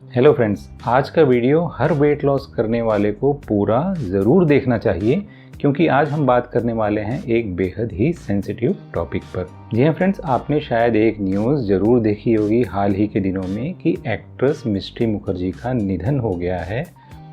Hello friends, आज का video हर weight loss करने वाले को पूरा ज़रूर देखना चाहिए क्योंकि आज हम बात करने वाले हैं एक बेहद ही सेंसिटिव टॉपिक पर। जी हाँ फ्रेंड्स, आपने शायद एक न्यूज़ ज़रूर देखी होगी हाल ही के दिनों में कि एक्ट्रेस मिष्टी मुखर्जी का निधन हो गया है,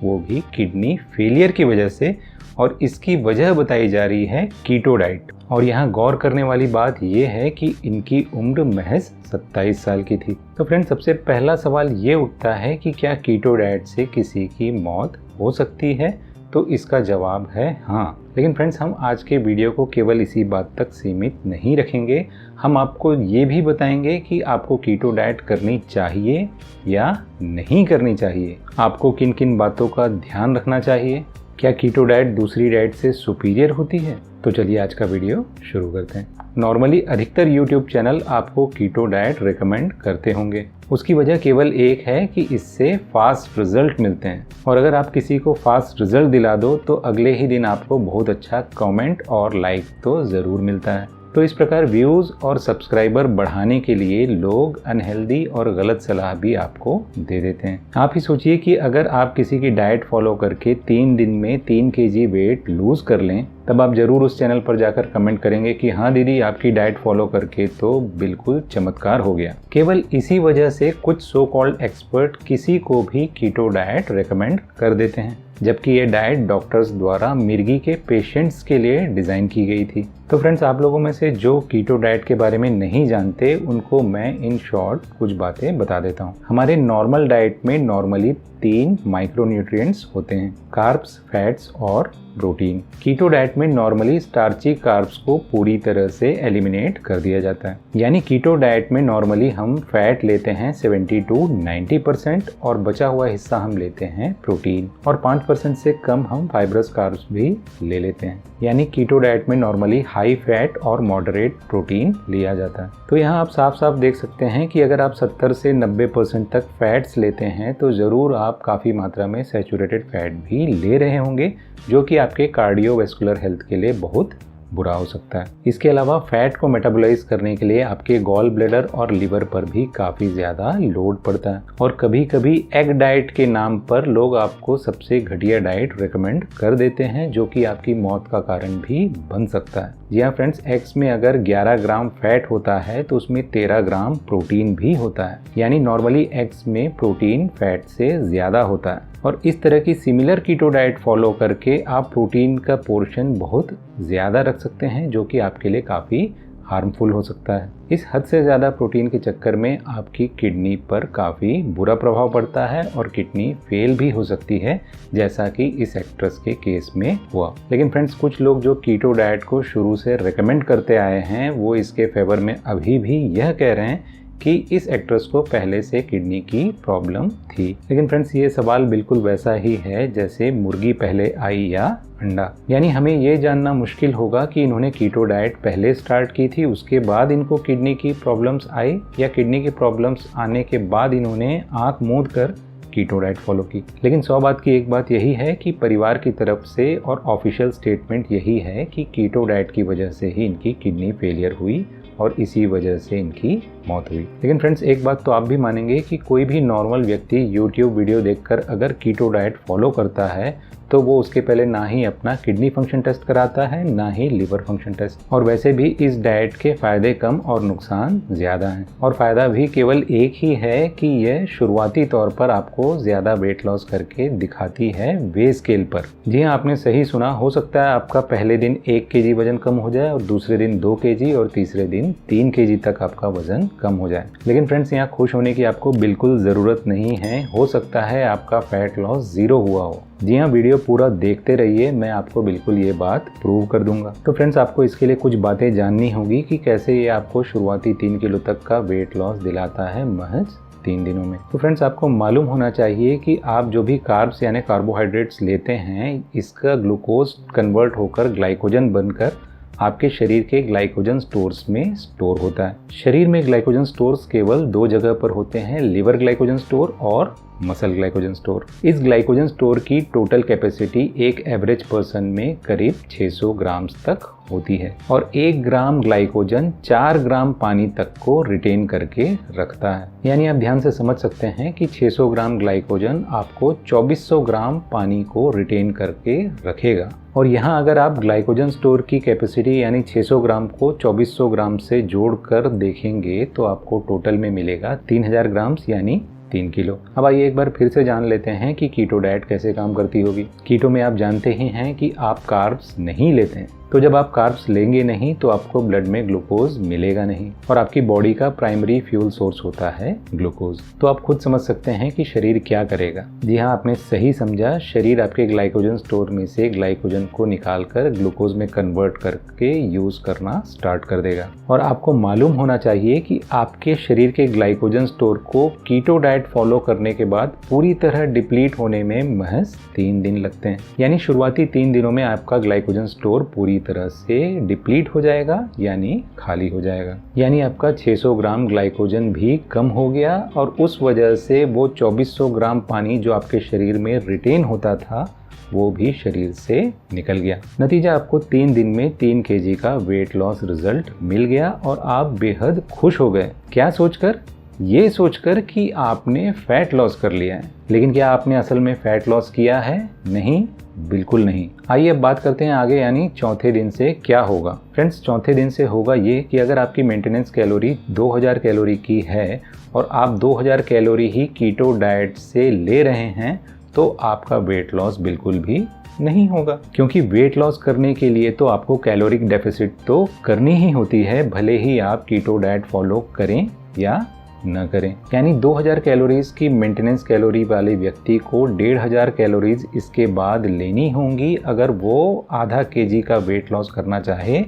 वो भी किडनी फेलियर की वजह से। और इसकी वजह बताई जा रही है कीटो डाइट। और यहाँ गौर करने वाली बात यह है कि इनकी उम्र महज 27 साल की थी। तो फ्रेंड्स, सबसे पहला सवाल ये उठता है कि क्या कीटो डाइट से किसी की मौत हो सकती है? तो इसका जवाब है हाँ। लेकिन फ्रेंड्स, हम आज के वीडियो को केवल इसी बात तक सीमित नहीं रखेंगे। हम आपको ये भी बताएंगे कि आपको कीटो डाइट करनी चाहिए या नहीं करनी चाहिए, आपको किन किन बातों का ध्यान रखना चाहिए, क्या कीटो डाइट दूसरी डाइट से सुपीरियर होती है। तो चलिए आज का वीडियो शुरू करते हैं। नॉर्मली अधिकतर YouTube चैनल आपको कीटो डाइट रेकमेंड करते होंगे। उसकी वजह केवल एक है कि इससे फास्ट रिजल्ट मिलते हैं, और अगर आप किसी को फास्ट रिजल्ट दिला दो तो अगले ही दिन आपको बहुत अच्छा कमेंट और लाइक तो ज़रूर मिलता है। तो इस प्रकार व्यूज़ और सब्सक्राइबर बढ़ाने के लिए लोग अनहेल्दी और गलत सलाह भी आपको दे देते हैं। आप ही सोचिए कि अगर आप किसी की डाइट फॉलो करके 3 दिन में 3 kg वेट लूज़ कर लें, तब आप ज़रूर उस चैनल पर जाकर कमेंट करेंगे कि हाँ दीदी, आपकी डाइट फॉलो करके तो बिल्कुल चमत्कार हो गया। केवल इसी वजह से कुछ सो कॉल्ड एक्सपर्ट किसी को भी कीटो डाइट रेकमेंड कर देते हैं, जबकि ये डाइट डॉक्टर्स द्वारा मिर्गी के पेशेंट्स के लिए डिज़ाइन की गई थी। तो फ्रेंड्स, आप लोगों में से जो कीटो डाइट के बारे में नहीं जानते, उनको मैं इन शॉर्ट कुछ बातें बता देता हूँ। हमारे नॉर्मल डाइट में नॉर्मली 3 माइक्रोन्यूट्रिएंट्स होते हैं, कार्ब्स, फैट्स और प्रोटीन। कीटो डाइट में नॉर्मली स्टार्ची कार्ब्स को पूरी तरह से एलिमिनेट कर दिया जाता है। यानी कीटो डाइट में नॉर्मली हम फैट लेते हैं 70 to 90% और बचा हुआ हिस्सा हम लेते हैं प्रोटीन, और 5% से कम हम फाइब्रस कार्ब्स भी ले लेते हैं। यानी कीटो डाइट में नॉर्मली हाई फैट और मॉडरेट प्रोटीन लिया जाता है। तो यहाँ आप साफ साफ देख सकते हैं कि अगर आप 70 से 90% तक फैट्स लेते हैं तो ज़रूर आप काफ़ी मात्रा में सैचुरेटेड फैट भी ले रहे होंगे, जो कि आपके कार्डियोवैस्कुलर हेल्थ के लिए बहुत बुरा हो सकता है। इसके अलावा फैट को मेटाबोलाइज करने के लिए आपके गॉल ब्लैडर और लिवर पर भी काफ़ी ज़्यादा लोड पड़ता है। और कभी कभी एग डाइट के नाम पर लोग आपको सबसे घटिया डाइट रेकमेंड कर देते हैं, जो कि आपकी मौत का कारण भी बन सकता है। जी हाँ फ्रेंड्स, एग्स में अगर 11 ग्राम फैट होता है तो उसमें 13 ग्राम प्रोटीन भी होता है। यानी नॉर्मली एग्स में प्रोटीन फैट से ज़्यादा होता है। और इस तरह की सिमिलर कीटो डाइट फॉलो करके आप प्रोटीन का पोर्शन बहुत ज़्यादा रख सकते हैं, जो कि आपके लिए काफ़ी हार्मफुल हो सकता है। इस हद से ज़्यादा प्रोटीन के चक्कर में आपकी किडनी पर काफ़ी बुरा प्रभाव पड़ता है और किडनी फेल भी हो सकती है, जैसा कि इस एक्ट्रेस के केस में हुआ। लेकिन फ्रेंड्स, कुछ लोग जो कीटो डाइट को शुरू से रेकमेंड करते आए हैं, वो इसके फेवर में अभी भी यह कह रहे हैं कि इस एक्ट्रेस को पहले से किडनी की प्रॉब्लम थी। लेकिन फ्रेंड्स, ये सवाल बिल्कुल वैसा ही है जैसे मुर्गी पहले आई या अंडा। यानी हमें ये जानना मुश्किल होगा कि इन्होंने कीटो डाइट पहले स्टार्ट की थी, उसके बाद इनको किडनी की प्रॉब्लम्स आई, या किडनी की प्रॉब्लम्स आने के बाद इन्होंने आंख मूंद कर कीटो डाइट फॉलो की। लेकिन 100 बात की एक बात यही है कि परिवार की तरफ से और ऑफिशियल स्टेटमेंट यही है कि कीटो डाइट की वजह से ही इनकी किडनी फेलियर हुई और इसी वजह से इनकी मौत हुई। लेकिन फ्रेंड्स, एक बात तो आप भी मानेंगे कि कोई भी नॉर्मल व्यक्ति YouTube वीडियो देखकर अगर कीटो डाइट फॉलो करता है तो वो उसके पहले ना ही अपना किडनी फंक्शन टेस्ट कराता है, ना ही लिवर फंक्शन टेस्ट। और वैसे भी इस डाइट के फ़ायदे कम और नुकसान ज़्यादा हैं। और फ़ायदा भी केवल एक ही है कि यह शुरुआती तौर पर आपको ज़्यादा वेट लॉस करके दिखाती है वे स्केल पर। जी हाँ, आपने सही सुना। हो सकता है आपका पहले दिन 1 kg वजन कम हो जाए और दूसरे दिन 2 kg और तीसरे दिन 3 kg तक आपका वजन कम हो जाए। लेकिन फ्रेंड्स, यहाँ खुश होने की आपको बिल्कुल ज़रूरत नहीं है। हो सकता है आपका फैट लॉस 0 हुआ हो। जी हाँ, वीडियो पूरा देखते रहिए, मैं आपको बिल्कुल ये बात प्रूव कर दूंगा। तो फ्रेंड्स, आपको इसके लिए कुछ बातें जाननी होगी कि कैसे ये आपको शुरुआती 3 किलो तक का वेट लॉस दिलाता है महज 3 दिनों में। तो फ्रेंड्स, आपको मालूम होना चाहिए कि आप जो भी कार्ब्स यानी कार्बोहाइड्रेट्स लेते हैं, इसका ग्लूकोज कन्वर्ट होकर ग्लाइकोजन बनकर आपके शरीर के ग्लाइकोजन स्टोर्स में स्टोर होता है। शरीर में ग्लाइकोजन स्टोर्स केवल 2 जगह पर होते हैं, लिवर ग्लाइकोजन स्टोर और मसल ग्लाइकोजन स्टोर। इस ग्लाइकोजन स्टोर की टोटल कैपेसिटी एक एवरेज पर्सन में करीब 600 ग्राम तक होती है और 1 ग्राम ग्लाइकोजन 4 ग्राम पानी तक को रिटेन करके रखता है। यानी आप ध्यान से समझ सकते हैं कि 600 ग्राम ग्लाइकोजन आपको 2400 ग्राम पानी को रिटेन करके रखेगा। और यहाँ अगर आप ग्लाइकोजन स्टोर की कैपेसिटी यानी 600 ग्राम को 2400 ग्राम से जोड़कर देखेंगे तो आपको टोटल में मिलेगा 3000 ग्राम यानी 3 किलो। अब आइए एक बार फिर से जान लेते हैं कि कीटो डाइट कैसे काम करती होगी। कीटो में आप जानते ही हैं कि आप कार्ब्स नहीं लेते हैं, तो जब आप कार्ब्स लेंगे नहीं तो आपको ब्लड में ग्लूकोज मिलेगा नहीं और आपकी बॉडी का प्राइमरी फ्यूल सोर्स होता है ग्लूकोज। तो आप खुद समझ सकते हैं कि शरीर क्या करेगा। जी हाँ, आपने सही समझा, शरीर आपके ग्लाइकोजन स्टोर में से ग्लाइकोजन को निकालकर ग्लूकोज में कन्वर्ट करके यूज करना स्टार्ट कर देगा। और आपको मालूम होना चाहिए कि आपके शरीर के ग्लाइकोजन स्टोर को कीटो डाइट फॉलो करने के बाद पूरी तरह डिप्लीट होने में महज 3 दिन लगते हैं। यानी शुरुआती 3 दिनों में आपका ग्लाइकोजन स्टोर पूरी तरह से डिप्लीट हो जाएगा यानी खाली हो जाएगा। यानी आपका 600 ग्राम ग्लाइकोजन भी कम हो गया और उस वजह से वो 2400 ग्राम पानी जो आपके शरीर में रिटेन होता था वो भी शरीर से निकल गया। नतीजा आपको 3 दिन में 3 kg का वेट लॉस रिजल्ट मिल गया और आप बेहद खुश हो गए। क्या सोचकर? ये सोचकर कि आपने फैट लॉस कर लिया है। लेकिन क्या आपने असल में फैट लॉस किया है? नहीं, बिल्कुल नहीं। आइए अब बात करते हैं आगे, यानी चौथे दिन से क्या होगा। फ्रेंड्स, चौथे दिन से होगा ये कि अगर आपकी मेंटेनेंस कैलोरी 2000 कैलोरी की है और आप 2000 कैलोरी ही कीटो डाइट से ले रहे हैं तो आपका वेट लॉस बिल्कुल भी नहीं होगा, क्योंकि वेट लॉस करने के लिए तो आपको कैलोरिक डेफिसिट तो करनी ही होती है, भले ही आप कीटो डाइट फॉलो करें या न करें। यानी 2000 कैलोरीज की मेंटेनेंस कैलोरी वाले व्यक्ति को 1500 कैलोरीज इसके बाद लेनी होंगी अगर वो आधा kg का वेट लॉस करना चाहे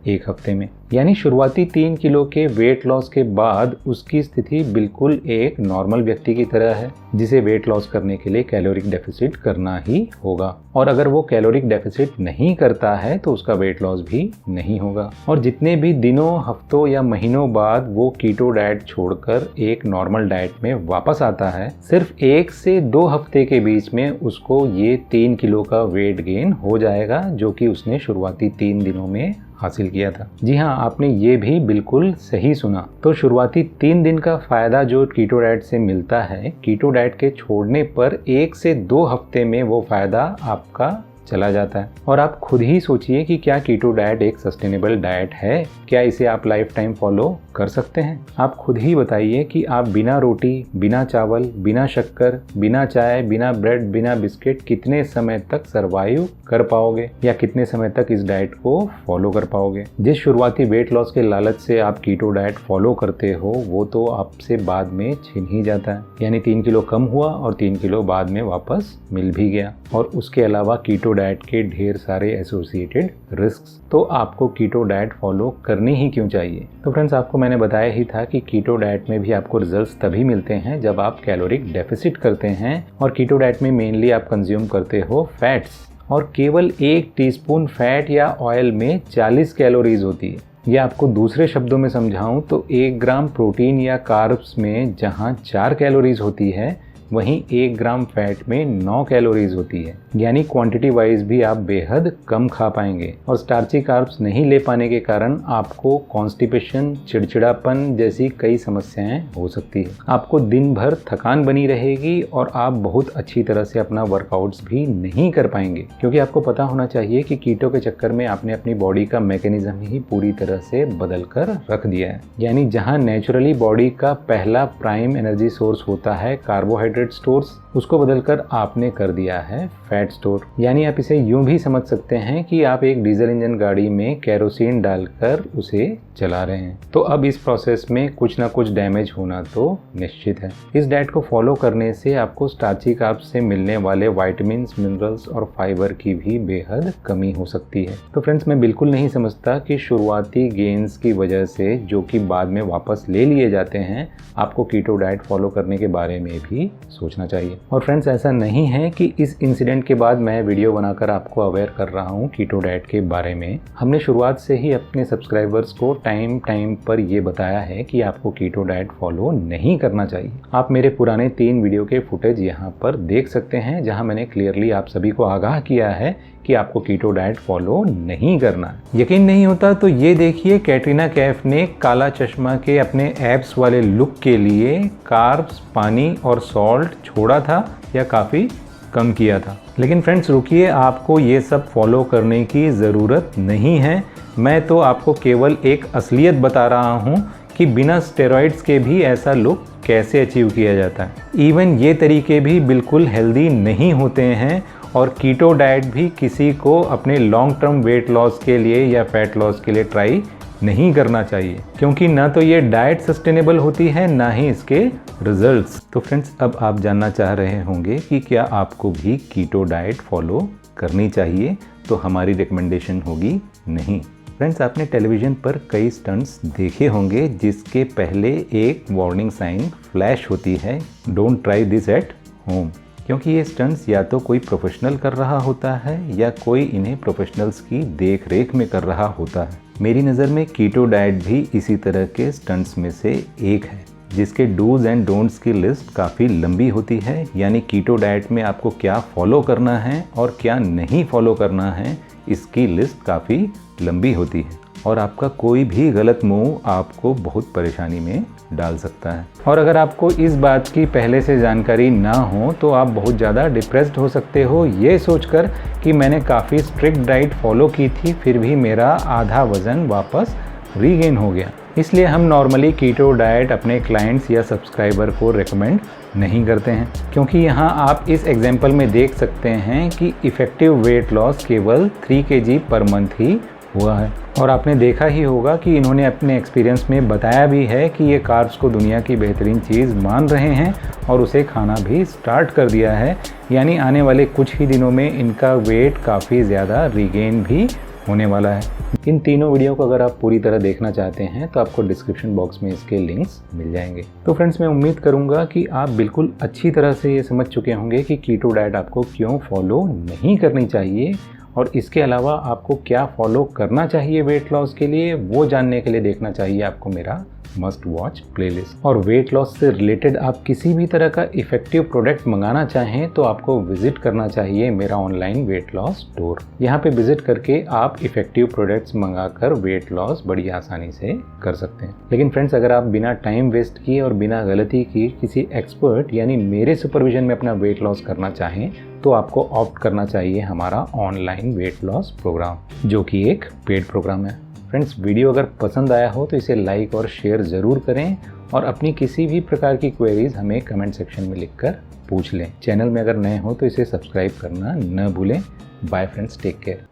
1 हफ्ते में। यानी शुरुआती 3 किलो के वेट लॉस के बाद उसकी स्थिति बिल्कुल एक नॉर्मल व्यक्ति की तरह है जिसे वेट लॉस करने के लिए कैलोरिक डेफिसिट करना ही होगा। और अगर वो कैलोरिक डेफिसिट नहीं करता है तो उसका वेट लॉस भी नहीं होगा। और जितने भी दिनों, हफ्तों या महीनों बाद वो कीटो डाइट छोड़कर एक नॉर्मल डाइट में वापस आता है, सिर्फ 1 से 2 हफ्ते के बीच में उसको ये 3 किलो का वेट गेन हो जाएगा जो कि उसने शुरुआती 3 दिनों में हासिल किया था। जी हाँ, आपने ये भी बिल्कुल सही सुना। तो शुरुआती 3 दिन का फायदा जो कीटो डाइट से मिलता है, कीटो डाइट के छोड़ने पर 1 से 2 हफ्ते में वो फायदा आपका चला जाता है। और आप खुद ही सोचिए कि क्या कीटो डाइट एक सस्टेनेबल डाइट है? क्या इसे आप लाइफ टाइम फॉलो कर सकते हैं? आप खुद ही बताइए कि आप बिना रोटी, बिना चावल, बिना शक्कर, बिना चाय, बिना ब्रेड, बिना बिस्किट कितने समय तक सरवाइव कर पाओगे या कितने समय तक इस डाइट को फॉलो कर पाओगे? जिस शुरुआती वेट लॉस के लालच से आप कीटो डाइट फॉलो करते हो वो तो आपसे बाद में छिन ही जाता है। यानी 3 किलो कम हुआ और 3 किलो बाद में वापस मिल भी गया। और उसके अलावा कीटो डाइट के ढेर सारे एसोसिएटेड रिस्क्स, तो आपको कीटो डाइट फॉलो करनी ही क्यों चाहिए? तो फ्रेंड्स, आपको मैंने बताया ही था कि कीटो डाइट में भी आपको रिजल्ट्स तभी मिलते हैं जब आप कैलोरिक डेफिसिट करते हैं। और कीटो डाइट में मेनली आप कंज्यूम करते हो फैट्स और केवल 1 टीस्पून फैट या ऑयल में 40 कैलोरीज होती है। या आपको दूसरे शब्दों में समझाऊं तो 1 ग्राम प्रोटीन या कार्ब्स में जहां 4 कैलोरीज होती है वहीं 1 ग्राम फैट में 9 कैलोरीज होती है। यानी क्वांटिटी वाइज भी आप बेहद कम खा पाएंगे। और स्टार्ची कार्ब्स नहीं ले पाने के कारण आपको कॉन्स्टिपेशन, चिड़चिड़ापन जैसी कई समस्याएं हो सकती है। आपको दिन भर थकान बनी रहेगी और आप बहुत अच्छी तरह से अपना वर्कआउट्स भी नहीं कर पाएंगे, क्योंकि आपको पता होना चाहिए कि कीटो के चक्कर में आपने अपनी बॉडी का मैकेनिज्म ही पूरी तरह से बदल कर रख दिया है। यानी जहां नेचुरली बॉडी का पहला प्राइम एनर्जी सोर्स होता है कार्बोहाइड्रेट स्टोर्स, उसको बदलकर आपने कर दिया है फैट स्टोर। यानी आप इसे यूं भी समझ सकते हैं कि आप एक डीजल इंजन गाड़ी में केरोसिन डालकर उसे चला रहे हैं। तो अब इस प्रोसेस में कुछ ना कुछ डैमेज होना तो निश्चित है। इस डाइट को फॉलो करने से आपको स्टार्ची कार्ब्स से मिलने वाले विटामिन्स, मिनरल्स और फाइबर की भी बेहद कमी हो सकती है। तो फ्रेंड्स, मैं बिल्कुल नहीं समझता कि शुरुआती गेन्स की वजह से जो कि बाद में वापस ले लिए जाते हैं, आपको कीटो डाइट फॉलो करने के बारे में भी सोचना चाहिए। और फ्रेंड्स, ऐसा नहीं है कि इस इंसिडेंट के बाद मैं वीडियो बनाकर आपको अवेयर कर रहा हूँ कीटो डाइट के बारे में। हमने शुरुआत से ही अपने सब्सक्राइबर्स को टाइम पर ये बताया है कि आपको कीटो डाइट फॉलो नहीं करना चाहिए। आप मेरे पुराने 3 वीडियो के फुटेज यहाँ पर देख सकते हैं, जहाँ मैंने क्लियरली आप सभी को आगाह किया है कि आपको कीटो डाइट फॉलो नहीं करना है। यकीन नहीं होता तो ये देखिए, कैटरीना कैफ ने काला चश्मा के अपने एब्स वाले लुक के लिए कार्ब्स, पानी और सॉल्ट छोड़ा था या काफ़ी कम किया था। लेकिन फ्रेंड्स रुकिए, आपको ये सब फॉलो करने की ज़रूरत नहीं है। मैं तो आपको केवल एक असलियत बता रहा हूँ कि बिना स्टेरॉइड्स के भी ऐसा लुक कैसे अचीव किया जाता है। इवन ये तरीके भी बिल्कुल हेल्दी नहीं होते हैं और कीटो डाइट भी किसी को अपने लॉन्ग टर्म वेट लॉस के लिए या फैट लॉस के लिए ट्राई नहीं करना चाहिए, क्योंकि ना तो ये डाइट सस्टेनेबल होती है ना ही इसके रिजल्ट्स। तो फ्रेंड्स, अब आप जानना चाह रहे होंगे कि क्या आपको भी कीटो डाइट फॉलो करनी चाहिए, तो हमारी रिकमेंडेशन होगी नहीं। फ्रेंड्स, आपने टेलीविज़न पर कई स्टंट्स देखे होंगे जिसके पहले एक वार्निंग साइन फ्लैश होती है, don't try this at home, क्योंकि ये स्टंट्स या तो कोई प्रोफेशनल कर रहा होता है या कोई इन्हें प्रोफेशनल्स की देख रेख में कर रहा होता है। मेरी नज़र में कीटो डाइट भी इसी तरह के स्टंट्स में से एक है, जिसके डूज एंड डोंट्स की लिस्ट काफ़ी लंबी होती है। यानी कीटो डाइट में आपको क्या फॉलो करना है और क्या नहीं फॉलो करना है, इसकी लिस्ट काफ़ी लंबी होती है और आपका कोई भी गलत मूव आपको बहुत परेशानी में डाल सकता है। और अगर आपको इस बात की पहले से जानकारी ना हो तो आप बहुत ज़्यादा डिप्रेस्ड हो सकते हो, ये सोचकर कि मैंने काफ़ी स्ट्रिक्ट डाइट फॉलो की थी फिर भी मेरा आधा वज़न वापस रीगेन हो गया। इसलिए हम नॉर्मली कीटो डाइट अपने क्लाइंट्स या सब्सक्राइबर को रेकमेंड नहीं करते हैं, क्योंकि यहाँ आप इस एग्जाम्पल में देख सकते हैं कि इफ़ेक्टिव वेट लॉस केवल 3 kg पर मंथ ही हुआ है। और आपने देखा ही होगा कि इन्होंने अपने एक्सपीरियंस में बताया भी है कि ये कार्ब्स को दुनिया की बेहतरीन चीज़ मान रहे हैं और उसे खाना भी स्टार्ट कर दिया है। यानी आने वाले कुछ ही दिनों में इनका वेट काफ़ी ज़्यादा रीगेन भी होने वाला है। इन तीनों वीडियो को अगर आप पूरी तरह देखना चाहते हैं तो आपको डिस्क्रिप्शन बॉक्स में इसके लिंक्स मिल जाएंगे। तो फ्रेंड्स, मैं उम्मीद करूंगा कि आप बिल्कुल अच्छी तरह से ये समझ चुके होंगे कि कीटो डाइट आपको क्यों फॉलो नहीं करनी चाहिए और इसके अलावा आपको क्या फॉलो करना चाहिए वेट लॉस के लिए, वो जानने के लिए देखना चाहिए आपको मेरा मस्ट वॉच प्लेलिस्ट। और वेट लॉस से रिलेटेड आप किसी भी तरह का इफेक्टिव प्रोडक्ट मंगाना चाहें तो आपको विजिट करना चाहिए मेरा ऑनलाइन वेट लॉस स्टोर। यहाँ पे विजिट करके आप इफेक्टिव प्रोडक्ट्स मंगाकर वेट लॉस बड़ी आसानी से कर सकते हैं। लेकिन फ्रेंड्स, अगर आप बिना टाइम वेस्ट किए और बिना गलती की किसी एक्सपर्ट यानी मेरे सुपरविजन में अपना वेट लॉस करना चाहें तो आपको ऑप्ट करना चाहिए हमारा ऑनलाइन वेट लॉस प्रोग्राम, जो कि एक पेड प्रोग्राम है। फ्रेंड्स, वीडियो अगर पसंद आया हो तो इसे लाइक और शेयर ज़रूर करें और अपनी किसी भी प्रकार की क्वेरीज हमें कमेंट सेक्शन में लिखकर पूछ लें। चैनल में अगर नए हो तो इसे सब्सक्राइब करना न भूलें। Bye friends, take care.